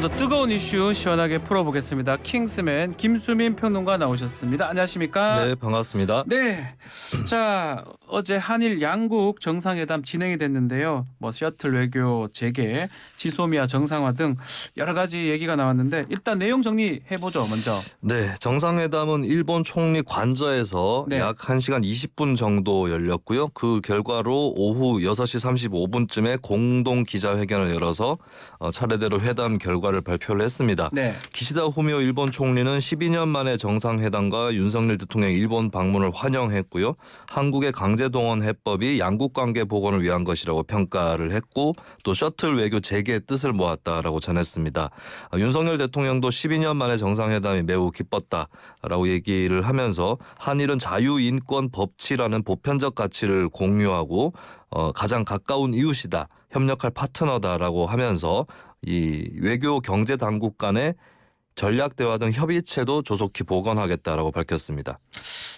오늘도 뜨거운 이슈 시원하게 풀어보겠습니다. 킹스맨 김수민 평론가 나오셨습니다. 안녕하십니까? 네, 반갑습니다. 네. 자, 어제 한일 양국 정상회담 진행이 됐는데요. 뭐 셔틀 외교 재개, 지소미아 정상화 등 여러 가지 얘기가 나왔는데 일단 내용 정리해 보죠. 먼저. 네, 정상회담은 일본 총리 관저에서 네. 약 1시간 20분 정도 열렸고요. 그 결과로 오후 6시 35분쯤에 공동 기자회견을 열어서 차례대로 회담 결과를 발표를 했습니다. 네. 기시다 후미오 일본 총리는 12년 만에 정상회담과 윤석열 대통령의 일본 방문을 환영했고요. 한국의 강제동원 해법이 양국 관계 복원을 위한 것이라고 평가를 했고 또 셔틀 외교 재개의 뜻을 모았다라고 전했습니다. 윤석열 대통령도 12년 만에 정상회담이 매우 기뻤다라고 얘기를 하면서 한일은 자유, 인권, 법치라는 보편적 가치를 공유하고 가장 가까운 이웃이다, 협력할 파트너다라고 하면서 이 외교 경제 당국 간의 전략 대화 등 협의체도 조속히 복원하겠다라고 밝혔습니다.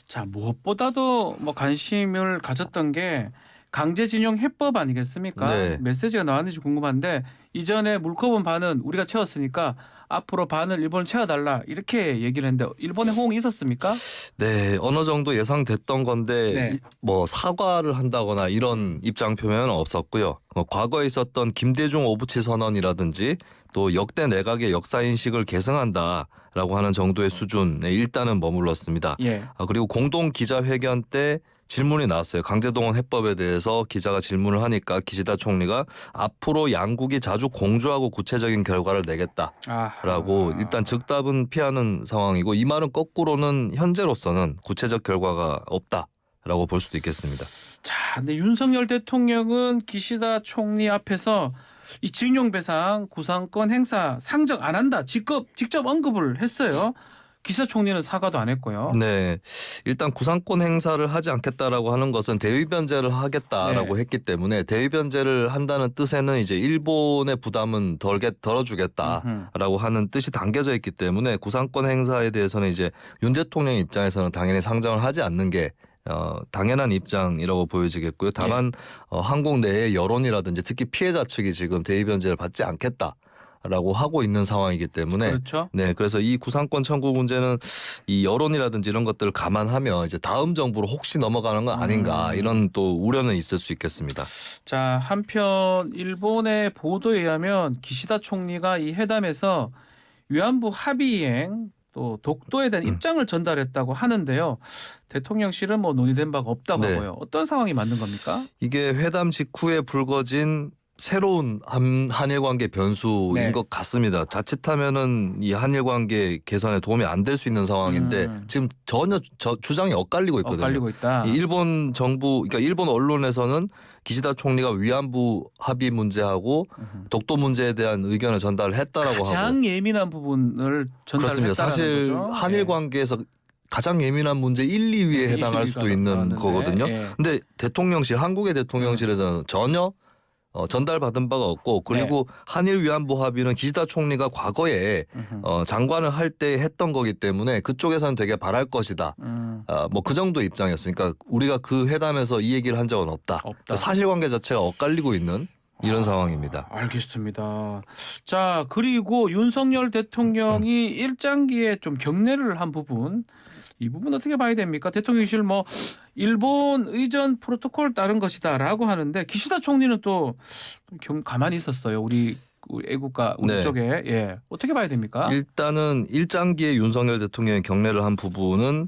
자, 무엇보다도 뭐 관심을 가졌던 게 강제징용 해법 아니겠습니까? 네. 메시지가 나왔는지 궁금한데 이전에 물컵은 반은 우리가 채웠으니까 앞으로 반을 일본 채워달라 이렇게 얘기를 했는데 일본의 호응이 있었습니까? 네, 어느 정도 예상됐던 건데 네. 뭐 사과를 한다거나 이런 입장 표명은 없었고요. 과거에 있었던 김대중 오부치 선언이라든지 또 역대 내각의 역사인식을 계승한다라고 하는 정도의 수준에 일단은 머물렀습니다. 예. 그리고 공동 기자회견 때 질문이 나왔어요. 강제동원 해법에 대해서 기자가 질문을 하니까 기시다 총리가 앞으로 양국이 자주 공조하고 구체적인 결과를 내겠다라고 일단 즉답은 피하는 상황이고 이 말은 거꾸로는 현재로서는 구체적 결과가 없다라고 볼 수도 있겠습니다. 자, 근데 윤석열 대통령은 기시다 총리 앞에서 이 징용배상 구상권 행사 상정 안 한다 직접 언급을 했어요. 기시다 총리는 사과도 안 했고요. 네, 일단 구상권 행사를 하지 않겠다라고 하는 것은 대위 변제를 하겠다라고 네. 했기 때문에 대위 변제를 한다는 뜻에는 이제 일본의 부담은 덜어주겠다라고 하는 뜻이 담겨져 있기 때문에 구상권 행사에 대해서는 이제 윤 대통령 입장에서는 당연히 상정을 하지 않는 게 당연한 입장이라고 보여지겠고요. 다만 한국 내의 여론이라든지 특히 피해자 측이 지금 대위 변제를 받지 않겠다라고 하고 있는 상황이기 때문에 그렇죠. 네, 그래서 이 구상권 청구 문제는 이 여론이라든지 이런 것들을 감안하면 이제 다음 정부로 혹시 넘어가는 건 아닌가 이런 또 우려는 있을 수 있겠습니다. 자, 한편 일본의 보도에 의하면 기시다 총리가 이 회담에서 위안부 합의 이행 또 독도에 대한 입장을 전달했다고 하는데요. 대통령실은 뭐 논의된 바가 없다고 네. 하고요. 어떤 상황이 맞는 겁니까? 이게 회담 직후에 불거진 새로운 한일 관계 변수인 네. 것 같습니다. 자칫하면은 이 한일 관계 개선에 도움이 안 될 수 있는 상황인데 지금 전혀 주장이 엇갈리고 있거든요. 엇갈리고 있다. 이 일본 정부, 그러니까 일본 언론에서는 기시다 총리가 위안부 합의 문제하고 독도 문제에 대한 의견을 전달을 했다라고 하고 가장 예민한 부분을 전달했다는 그렇습니다. 사실 거죠. 한일 예. 관계에서 가장 예민한 문제 1, 2위에 해당할 수도 있는 거거든요. 근데 대통령실, 한국의 대통령실에서는 전혀 전달받은 바가 없고 그리고 한일 위안부 합의는 기시다 총리가 과거에 장관을 할 때 했던 거기 때문에 그쪽에서는 되게 바랄 것이다. 뭐 그 정도 입장이었으니까 우리가 그 회담에서 이 얘기를 한 적은 없다. 그러니까 사실관계 자체가 엇갈리고 있는 이런 상황입니다. 알겠습니다. 자, 그리고 윤석열 대통령이 일장기에 좀 경례를 한 부분, 이 부분 어떻게 봐야 됩니까? 대통령실 뭐 일본 의전 프로토콜 따른 것이다라고 하는데 기시다 총리는 또 가만히 있었어요. 우리 애국가 우리 네. 쪽에 어떻게 봐야 됩니까? 일단은 일장기에 윤석열 대통령이 경례를 한 부분은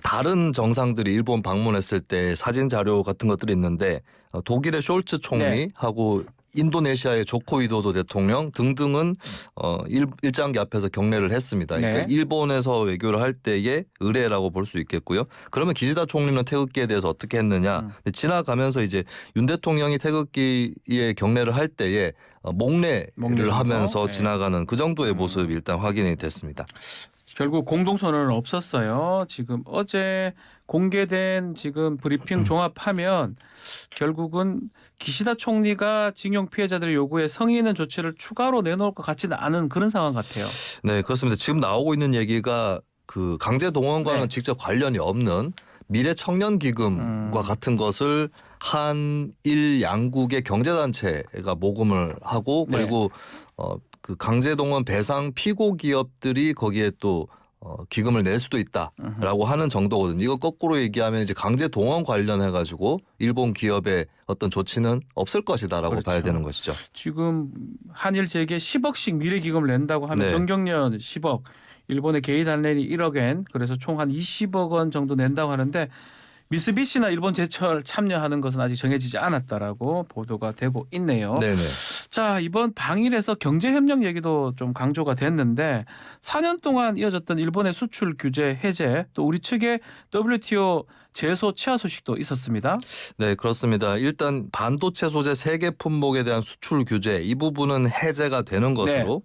다른 정상들이 일본 방문했을 때 사진 자료 같은 것들이 있는데 독일의 숄츠 총리하고 인도네시아의 조코 위도도 대통령 등등은 일장기 앞에서 경례를 했습니다. 그러니까 일본에서 외교를 할 때의 의례라고 볼 수 있겠고요. 그러면 기시다 총리는 태극기에 대해서 어떻게 했느냐? 지나가면서 이제 윤 대통령이 태극기에 경례를 할 때에 목례를 하면서 지나가는 그 정도의 모습이 일단 확인이 됐습니다. 결국 공동선언은 없었어요. 지금 어제 공개된 지금 브리핑 종합하면 결국은 기시다 총리가 징용 피해자들의 요구에 성의 있는 조치를 추가로 내놓을 것 같지는 않은 그런 상황 같아요. 네, 그렇습니다. 지금 나오고 있는 얘기가 그 강제 동원과는 직접 관련이 없는 미래 청년 기금과 같은 것을 한일 양국의 경제단체가 모금을 하고 그리고 그 강제동원 배상 피고 기업들이 거기에 또 기금을 낼 수도 있다라고 하는 정도거든요. 이거 거꾸로 얘기하면 이제 강제동원 관련해 가지고 일본 기업의 어떤 조치는 없을 것이다라고 그렇죠. 봐야 되는 것이죠. 지금 한일 재계 10억씩 미래 기금을 낸다고 하면 네. 정경련 10억, 일본의 게이 단렌이 1억엔 그래서 총 한 20억 원 정도 낸다고 하는데 미쓰비시나 일본 제철 참여하는 것은 아직 정해지지 않았다라고 보도가 되고 있네요. 네네. 자, 이번 방일에서 경제협력 얘기도 좀 강조가 됐는데 4년 동안 이어졌던 일본의 수출 규제 해제 또 우리 측의 WTO 제소 취하 소식도 있었습니다. 네, 그렇습니다. 일단 반도체 소재 세계 품목에 대한 수출 규제 이 부분은 해제가 되는 것으로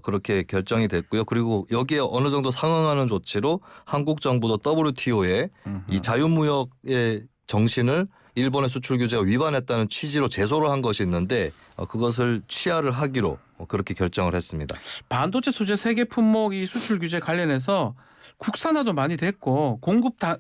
그렇게 결정이 됐고요. 그리고 여기에 어느 정도 상응하는 조치로 한국 정부도 WTO에 이 자유무역의 정신을 일본의 수출 규제가 위반했다는 취지로 제소를 한 것이 있는데 그것을 취하를 하기로 그렇게 결정을 했습니다. 반도체 소재 세계 품목 이 수출 규제 관련해서 국산화도 많이 됐고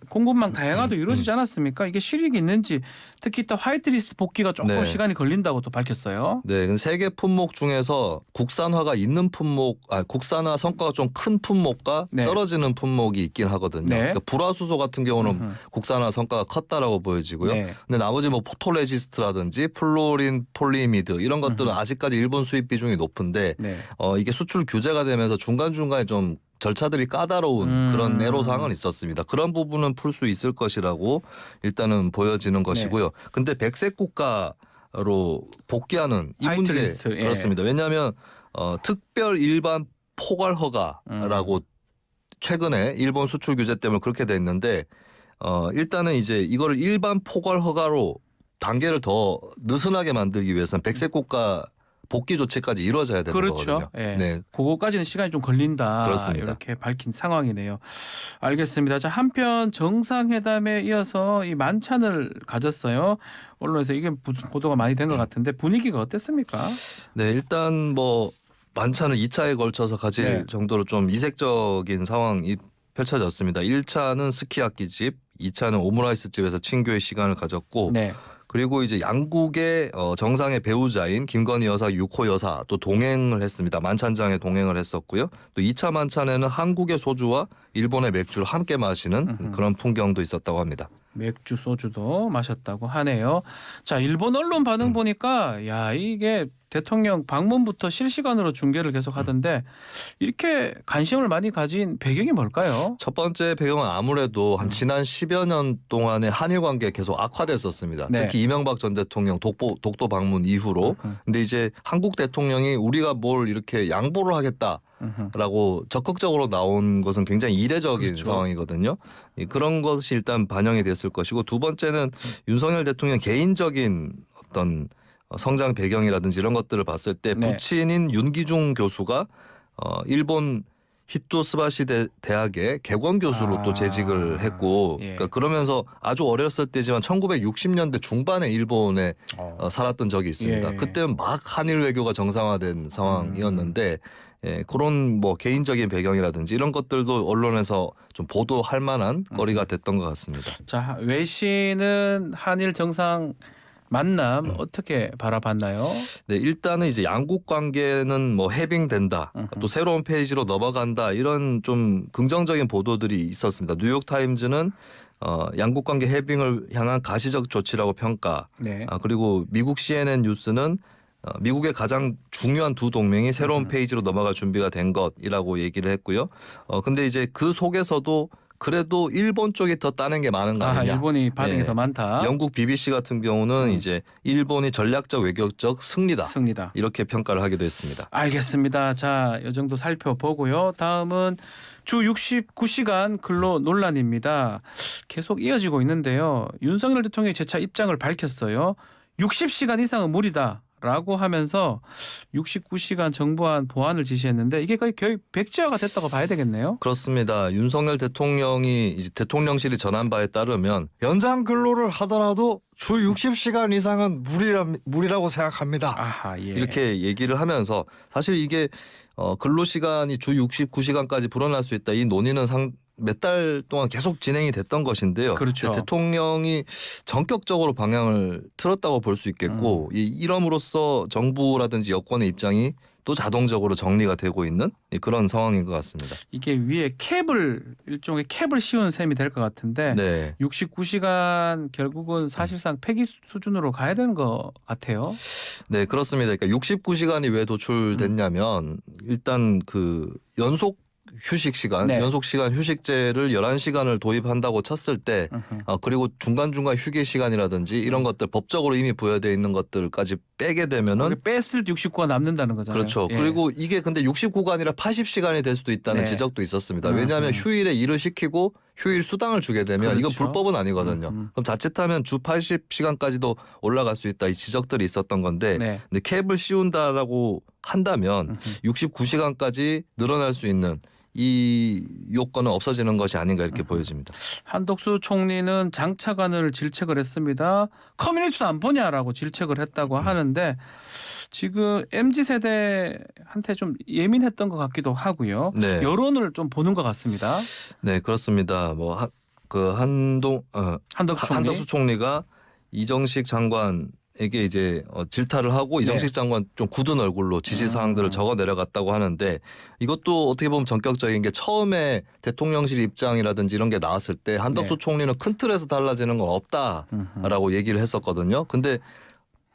공급망 다양화도 이루어지지 않았습니까? 이게 실익이 있는지 특히 이따 화이트리스트 복귀가 조금 네. 시간이 걸린다고 또 밝혔어요. 네, 세계 품목 중에서 국산화가 있는 품목, 국산화 성과가 좀 큰 품목과 네. 떨어지는 품목이 있긴 하거든요. 네. 그러니까 불화수소 같은 경우는 국산화 성과가 컸다라고 보여지고요. 네. 근데 나머지 뭐 포토레지스트라든지 플로린 폴리미드 이런 것들은 아직까지 일본 수입 비중이 높은데 네. 이게 수출 규제가 되면서 중간중간에 좀 절차들이 까다로운 그런 애로사항은 있었습니다. 그런 부분은 풀 수 있을 것이라고 일단은 보여지는 것이고요. 근데 백색 국가로 복귀하는 이 문제 화이트리스트, 예. 그렇습니다. 왜냐하면 특별 일반 포괄 허가라고 최근에 일본 수출 규제 때문에 그렇게 됐는데 일단은 이제 이거를 일반 포괄 허가로 단계를 더 느슨하게 만들기 위해서는 백색 국가 복귀 조치까지 이루어져야 되는 그렇죠. 거거든요. 예. 네. 그거까지는 시간이 좀 걸린다. 그렇습니다. 이렇게 밝힌 상황이네요. 알겠습니다. 자, 한편 정상회담에 이어서 이 만찬을 가졌어요. 언론에서 이게 보도가 많이 된 것 같은데 분위기가 어땠습니까? 네, 일단 뭐 만찬을 2차에 걸쳐서 가질 네. 정도로 좀 이색적인 상황이 펼쳐졌습니다. 1차는 스키야키집, 2차는 오므라이스 집에서 친교의 시간을 가졌고 네. 그리고 이제 양국의 정상의 배우자인 김건희 여사, 유코 여사 또 동행을 했습니다. 만찬장에 동행을 했었고요. 또 2차 만찬에는 한국의 소주와 일본의 맥주를 함께 마시는 그런 풍경도 있었다고 합니다. 맥주 소주도 마셨다고 하네요. 자, 일본 언론 반응 보니까 야, 이게 대통령 방문부터 실시간으로 중계를 계속 하던데 이렇게 관심을 많이 가진 배경이 뭘까요? 첫 번째 배경은 아무래도 한 지난 10여 년 동안의 한일 관계 계속 악화됐었습니다. 네. 특히 이명박 전 대통령 독도 방문 이후로. 근데 이제 한국 대통령이 우리가 뭘 이렇게 양보를 하겠다라고 적극적으로 나온 것은 굉장히 이례적인 그렇죠. 상황이거든요. 그런 것이 일단 반영이 됐을 것이고 두 번째는 윤석열 대통령 개인적인 어떤 성장 배경이라든지 이런 것들을 봤을 때 네. 부친인 윤기중 교수가 일본 히토스바시 대학의 개권 교수로 또 재직을 했고 예. 그러니까 그러면서 아주 어렸을 때지만 1960년대 중반에 일본에 살았던 적이 있습니다. 예. 그때는 막 한일 외교가 정상화된 상황이었는데 그런 뭐 개인적인 배경이라든지 이런 것들도 언론에서 좀 보도할 만한 거리가 됐던 것 같습니다. 자, 외신은 한일 정상 만남 어떻게 바라봤나요? 네, 일단은 이제 양국 관계는 뭐 해빙된다, 또 새로운 페이지로 넘어간다 이런 좀 긍정적인 보도들이 있었습니다. 뉴욕 타임즈는 양국 관계 해빙을 향한 가시적 조치라고 평가. 네. 그리고 미국 CNN 뉴스는 미국의 가장 중요한 두 동맹이 새로운 페이지로 넘어갈 준비가 된 것이라고 얘기를 했고요. 근데 이제 그 속에서도 그래도 일본 쪽이 더 따낸 게 많은 거 아니냐. 일본이 받은 게 더 많다. 영국 BBC 같은 경우는 이제 일본이 전략적 외교적 승리다. 승리다. 이렇게 평가를 하기도 했습니다. 알겠습니다. 자, 이 정도 살펴보고요. 다음은 주 69시간 근로 논란입니다. 계속 이어지고 있는데요. 윤석열 대통령이 재차 입장을 밝혔어요. 60시간 이상은 무리다. 라고 하면서 69시간 정부안 보완을 지시했는데 이게 거의 백지화가 됐다고 봐야 되겠네요. 그렇습니다. 윤석열 대통령이 이제 대통령실이 전한 바에 따르면 연장 근로를 하더라도 주 60시간 이상은 무리라고 생각합니다. 아하, 예. 이렇게 얘기를 하면서 사실 이게 근로시간이 주 69시간까지 불어날 수 있다. 이 논의는 몇 달 동안 계속 진행이 됐던 것인데요. 그렇죠. 대통령이 전격적으로 방향을 틀었다고 볼 수 있겠고 이럼으로써 정부라든지 여권의 입장이 또 자동적으로 정리가 되고 있는 그런 상황인 것 같습니다. 이게 위에 일종의 캡을 씌운 셈이 될 것 같은데 네. 69시간 결국은 사실상 폐기 수준으로 가야 되는 것 같아요. 네, 그렇습니다. 그러니까 69시간이 왜 도출됐냐면 일단 그 연속 휴식 시간, 네. 연속 시간 휴식제를 11시간을 도입한다고 쳤을 때 그리고 중간중간 휴게 시간이라든지 이런 것들 법적으로 이미 부여되어 있는 것들까지 빼게 되면은 뺐을 때 69가 남는다는 거잖아요. 그렇죠. 예. 그리고 이게 근데 69가 아니라 80시간이 될 수도 있다는 네. 지적도 있었습니다. 왜냐하면 휴일에 일을 시키고 휴일 수당을 주게 되면 이건 그렇죠. 불법은 아니거든요. 그럼 자칫하면 주 80시간까지도 올라갈 수 있다 이 지적들이 있었던 건데 네. 근데 캡을 씌운다라고 한다면 69시간까지 늘어날 수 있는 이 요건은 없어지는 것이 아닌가 이렇게 보여집니다. 한덕수 총리는 장차관을 질책을 했습니다. 커뮤니티도 안 보냐라고 질책을 했다고 하는데 지금 MZ세대한테 좀 예민했던 것 같기도 하고요. 네. 여론을 좀 보는 것 같습니다. 네, 그렇습니다. 뭐 한덕수 총리. 한덕수 총리가 이정식 장관에게 이제 질타를 하고 이정식 장관 좀 굳은 얼굴로 지시 사항들을 적어 내려갔다고 하는데 이것도 어떻게 보면 전격적인 게 처음에 대통령실 입장이라든지 이런 게 나왔을 때 한덕수 네. 총리는 큰 틀에서 달라지는 건 없다라고 얘기를 했었거든요. 근데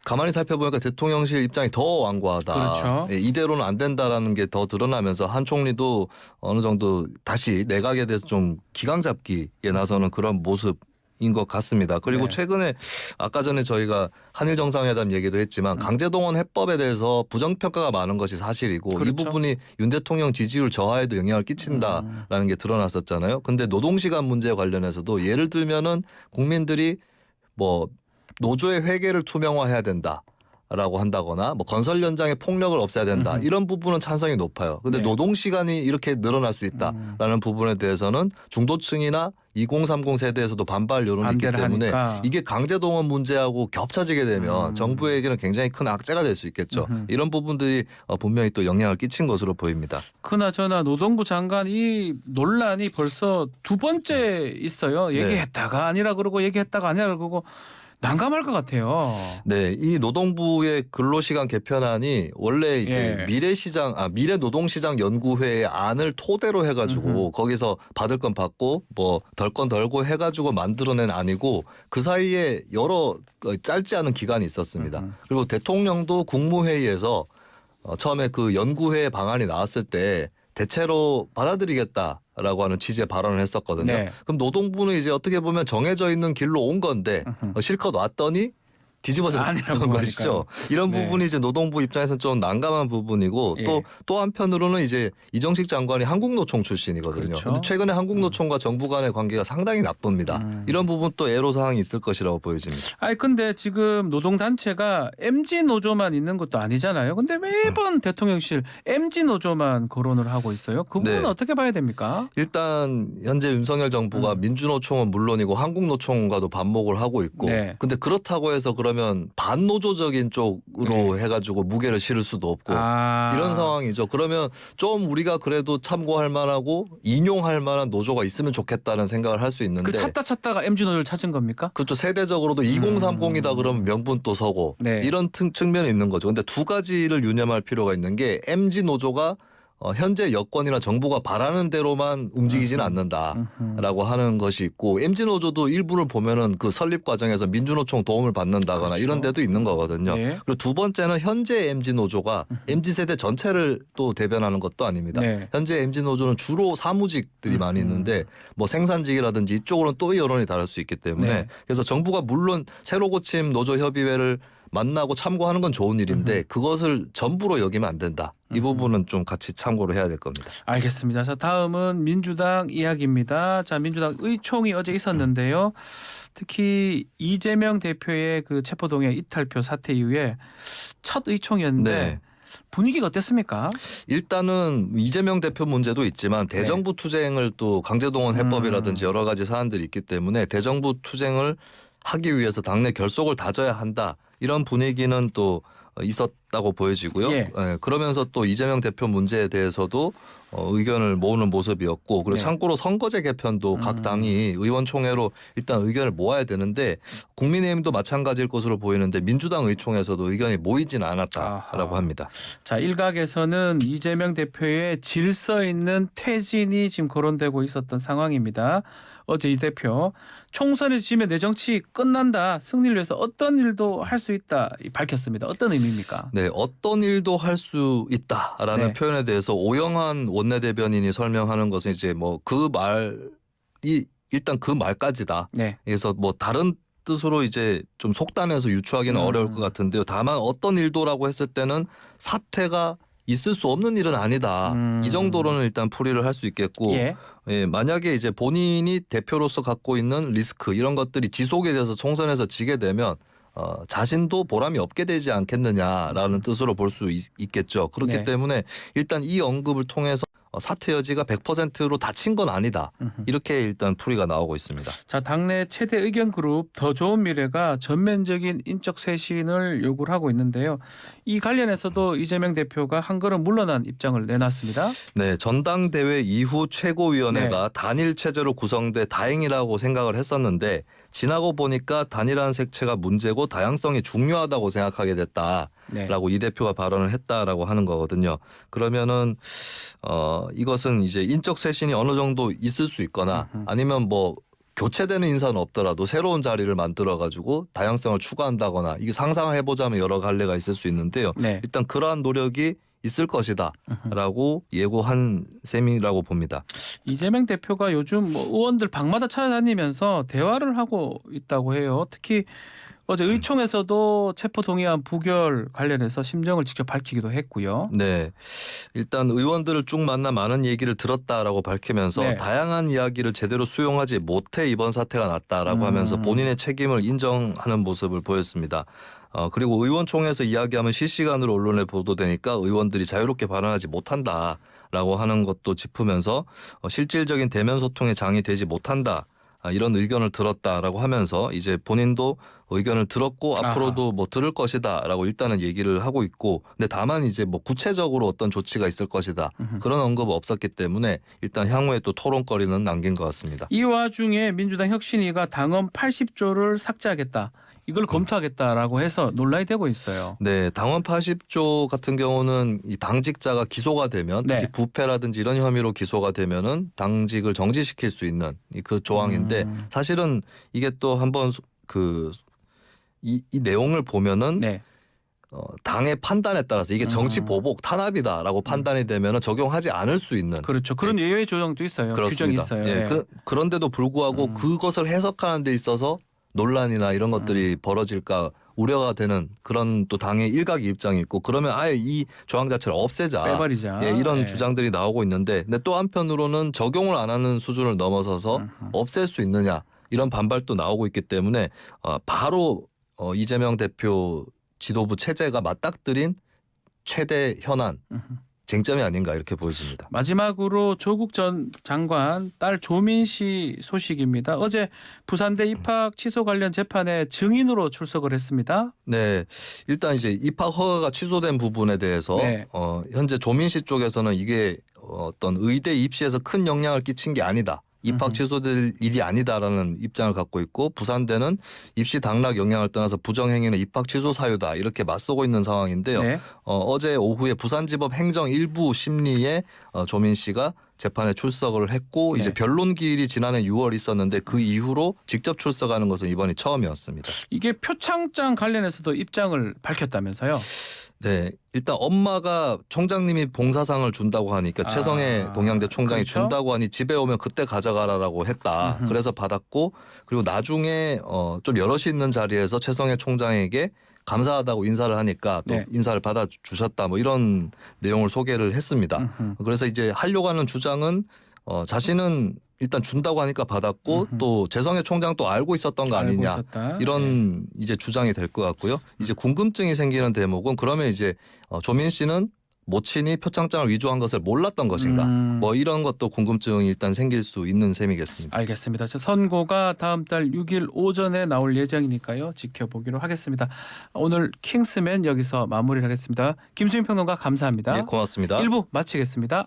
가만히 살펴보니까 대통령실 입장이 더 완고하다. 그렇죠. 예, 이대로는 안 된다라는 게 더 드러나면서 한 총리도 어느 정도 다시 내각에 대해서 좀 기강 잡기에 나서는 그런 모습인 것 같습니다. 그리고 네. 최근에 아까 전에 저희가 한일 정상회담 얘기도 했지만 강제동원 해법에 대해서 부정평가가 많은 것이 사실이고 그렇죠. 이 부분이 윤 대통령 지지율 저하에도 영향을 끼친다라는 게 드러났었잖아요. 근데 노동시간 문제 관련해서도 예를 들면은 국민들이 뭐 노조의 회계를 투명화해야 된다라고 한다거나 뭐 건설 현장의 폭력을 없애야 된다 이런 부분은 찬성이 높아요. 근데 네. 노동 시간이 이렇게 늘어날 수 있다라는 부분에 대해서는 중도층이나 2030 세대에서도 반발 여론이 있기 반대를 때문에 하니까. 이게 강제동원 문제하고 겹쳐지게 되면 정부에게는 굉장히 큰 악재가 될 수 있겠죠. 이런 부분들이 분명히 또 영향을 끼친 것으로 보입니다. 그나저나 노동부 장관 이 논란이 벌써 두 번째 있어요. 얘기했다가 아니라 그러고 얘기했다가 아니라 그러고 난감할 것 같아요. 네, 이 노동부의 근로시간 개편안이 원래 이제 예. 미래노동시장 연구회의 안을 토대로 해가지고 거기서 받을 건 받고 뭐 덜 건 덜고 해가지고 만들어낸 안이고 그 사이에 여러 짧지 않은 기간이 있었습니다. 그리고 대통령도 국무회의에서 처음에 그 연구회 방안이 나왔을 때 대체로 받아들이겠다라고 하는 취지의 발언을 했었거든요. 네. 그럼 노동부는 이제 어떻게 보면 정해져 있는 길로 온 건데 실컷 왔더니 뒤집어서 아니라고 던 것이죠. 이런 네. 부분이 이제 노동부 입장에서는 좀 난감한 부분이고 예. 또 한편으로는 이제 이정식 장관이 한국노총 출신이거든요. 그렇죠. 근데 최근에 한국노총과 정부 간의 관계가 상당히 나쁩니다. 이런 부분 또 애로사항이 있을 것이라고 보여집니다. 아니 근데 지금 노동단체가 MZ 노조만 있는 것도 아니잖아요. 근데 매번 대통령실 MZ 노조만 거론을 하고 있어요. 그 부분은 네. 어떻게 봐야 됩니까? 일단 현재 윤석열 정부가 민주노총은 물론이고 한국노총과도 반목을 하고 있고 네. 근데 그렇다고 해서 그러면 반노조적인 쪽으로 해가지고 무게를 실을 수도 없고 이런 상황이죠. 그러면 좀 우리가 그래도 참고할 만하고 인용할 만한 노조가 있으면 좋겠다는 생각을 할 수 있는데 그 찾다가 MZ 노조를 찾은 겁니까? 그렇죠. 세대적으로도 2030이다 그러면 명분 또 서고 네. 이런 측면이 있는 거죠. 근데 두 가지를 유념할 필요가 있는 게 MZ 노조가 현재 여권이나 정부가 바라는 대로만 움직이지는 않는다라고 하는 것이 있고 MZ 노조도 일부를 보면은 그 설립 과정에서 민주노총 도움을 받는다거나 그렇죠. 이런 데도 있는 거거든요. 네. 그리고 두 번째는 현재 MZ 노조가 MZ 세대 전체를 또 대변하는 것도 아닙니다. 네. 현재 MZ 노조는 주로 사무직들이 많이 있는데 뭐 생산직이라든지 이쪽으로는 또 여론이 다를 수 있기 때문에 네. 그래서 정부가 물론 새로 고침 노조 협의회를 만나고 참고하는 건 좋은 일인데 그것을 전부로 여기면 안 된다. 이 부분은 좀 같이 참고를 해야 될 겁니다. 알겠습니다. 자, 다음은 민주당 이야기입니다. 자, 민주당 의총이 어제 있었는데요. 특히 이재명 대표의 그 체포동의 이탈표 사태 이후에 첫 의총이었는데 네. 분위기가 어땠습니까? 일단은 이재명 대표 문제도 있지만 대정부 투쟁을 또 강제동원 해법이라든지 여러 가지 사안들이 있기 때문에 대정부 투쟁을 하기 위해서 당내 결속을 다져야 한다. 이런 분위기는 또 있었다고 보여지고요. 예. 그러면서 또 이재명 대표 문제에 대해서도 의견을 모으는 모습이었고 그리고 네. 참고로 선거제 개편도 각 당이 의원총회로 일단 의견을 모아야 되는데 국민의힘도 마찬가지일 것으로 보이는데 민주당 의총에서도 의견이 모이지는 않았다라고 아하. 합니다. 자, 일각에서는 이재명 대표의 질서 있는 퇴진이 지금 거론되고 있었던 상황입니다. 어제 이 대표 총선에 지면 내 정치 끝난다. 승리를 위해서 어떤 일도 할 수 있다 밝혔습니다. 어떤 의미입니까? 네, 어떤 일도 할 수 있다라는 네. 표현에 대해서 오영환 원내대변인이 설명하는 것은 이제 뭐 그 말이 일단 그 말까지다. 네. 그래서 뭐 다른 뜻으로 이제 좀 속단해서 유추하기는 어려울 것 같은데요. 다만 어떤 일도라고 했을 때는 사퇴가 있을 수 없는 일은 아니다. 이 정도로는 일단 풀이를 할 수 있겠고 예. 만약에 이제 본인이 대표로서 갖고 있는 리스크 이런 것들이 지속이 돼서 총선에서 지게 되면 자신도 보람이 없게 되지 않겠느냐라는 뜻으로 볼 수 있겠죠. 그렇기 네. 때문에 일단 이 언급을 통해서 사퇴 여지가 100%로 닫힌 건 아니다. 이렇게 일단 풀이가 나오고 있습니다. 자, 당내 최대 의견 그룹 더 좋은 미래가 전면적인 인적 쇄신을 요구를 하고 있는데요. 이 관련해서도 이재명 대표가 한 걸음 물러난 입장을 내놨습니다. 네, 전당대회 이후 최고위원회가 네. 단일 체제로 구성돼 다행이라고 생각을 했었는데 지나고 보니까 단일한 색채가 문제고 다양성이 중요하다고 생각하게 됐다라고 네. 이 대표가 발언을 했다라고 하는 거거든요. 그러면은 이것은 이제 인적 쇄신이 어느 정도 있을 수 있거나 아니면 뭐 교체되는 인사는 없더라도 새로운 자리를 만들어 가지고 다양성을 추가한다거나 이게 상상해 보자면 여러 갈래가 있을 수 있는데요. 네. 일단 그러한 노력이 있을 것이다라고 예고한 셈이라고 봅니다. 이재명 대표가 요즘 뭐 의원들 방마다 찾아다니면서 대화를 하고 있다고 해요. 특히 어제 의총에서도 체포동의안 부결 관련해서 심정을 직접 밝히기도 했고요. 네, 일단 의원들을 쭉 만나 많은 얘기를 들었다라고 밝히면서 네. 다양한 이야기를 제대로 수용하지 못해 이번 사태가 났다라고 하면서 본인의 책임을 인정하는 모습을 보였습니다. 그리고 의원총회에서 이야기하면 실시간으로 언론에 보도되니까 의원들이 자유롭게 발언하지 못한다라고 하는 것도 짚으면서 실질적인 대면 소통의 장이 되지 못한다. 이런 의견을 들었다라고 하면서 이제 본인도 의견을 들었고 아하. 앞으로도 뭐 들을 것이다라고 일단은 얘기를 하고 있고 근데 다만 이제 뭐 구체적으로 어떤 조치가 있을 것이다 그런 언급은 없었기 때문에 일단 향후에 또 토론거리는 남긴 것 같습니다. 이 와중에 민주당 혁신위가 당헌 80조를 삭제하겠다. 이걸 검토하겠다라고 해서 논란이 되고 있어요. 네, 당원 80조 같은 경우는 이 당직자가 기소가 되면 특히 네. 부패라든지 이런 혐의로 기소가 되면은 당직을 정지시킬 수 있는 그 조항인데 사실은 이게 또 한번 이 내용을 보면은 네. 당의 판단에 따라서 이게 정치 보복 탄압이다라고 판단이 되면은 적용하지 않을 수 있는 그렇죠. 그런 예외 조정도 있어요. 규정이 그렇습니다. 있어요. 예, 예. 그런데도 불구하고 그것을 해석하는 데 있어서 논란이나 이런 것들이 벌어질까 우려가 되는 그런 또 당의 일각의 입장이 있고 그러면 아예 이 조항 자체를 없애자. 빼버리자. 예, 이런 예. 주장들이 나오고 있는데 근데 또 한편으로는 적용을 안 하는 수준을 넘어서서 없앨 수 있느냐 이런 반발도 나오고 있기 때문에 바로 이재명 대표 지도부 체제가 맞닥뜨린 최대 현안 쟁점이 아닌가 이렇게 보여집니다. 마지막으로 조국 전 장관 딸 조민 씨 소식입니다. 어제 부산대 입학 취소 관련 재판에 증인으로 출석을 했습니다. 네, 일단 이제 입학 허가가 취소된 부분에 대해서 네. 현재 조민 씨 쪽에서는 이게 어떤 의대 입시에서 큰 영향을 끼친 게 아니다. 입학 취소될 일이 아니다라는 입장을 갖고 있고 부산대는 입시 당락 영향을 떠나서 부정행위는 입학 취소 사유다 이렇게 맞서고 있는 상황인데요. 네. 어제 오후에 부산지법 행정 1부 심리에 조민 씨가 재판에 출석을 했고 네. 이제 변론 기일이 지난해 6월 있었는데 그 이후로 직접 출석하는 것은 이번이 처음이었습니다. 이게 표창장 관련해서도 입장을 밝혔다면서요. 네, 일단 엄마가 총장님이 봉사상을 준다고 하니까 최성해 동양대 총장이 그렇죠? 준다고 하니 집에 오면 그때 가져가라라고 했다. 그래서 받았고 그리고 나중에 좀 여럿이 있는 자리에서 최성해 총장에게 감사하다고 인사를 하니까 또 네. 인사를 받아 주셨다. 뭐 이런 내용을 소개를 했습니다. 그래서 이제 하려고 하는 주장은 자신은 일단 준다고 하니까 받았고 또 재성해 총장 또 알고 있었던 거 알고 아니냐 있었다. 이런 네. 이제 주장이 될 것 같고요. 이제 궁금증이 생기는 대목은 그러면 이제 조민 씨는 모친이 표창장을 위조한 것을 몰랐던 것인가? 뭐 이런 것도 궁금증이 일단 생길 수 있는 셈이겠습니다. 알겠습니다. 선고가 다음 달 6일 오전에 나올 예정이니까요. 지켜보기로 하겠습니다. 오늘 킹스맨 여기서 마무리를 하겠습니다. 김수민 평론가 감사합니다. 예, 고맙습니다. 1부 마치겠습니다.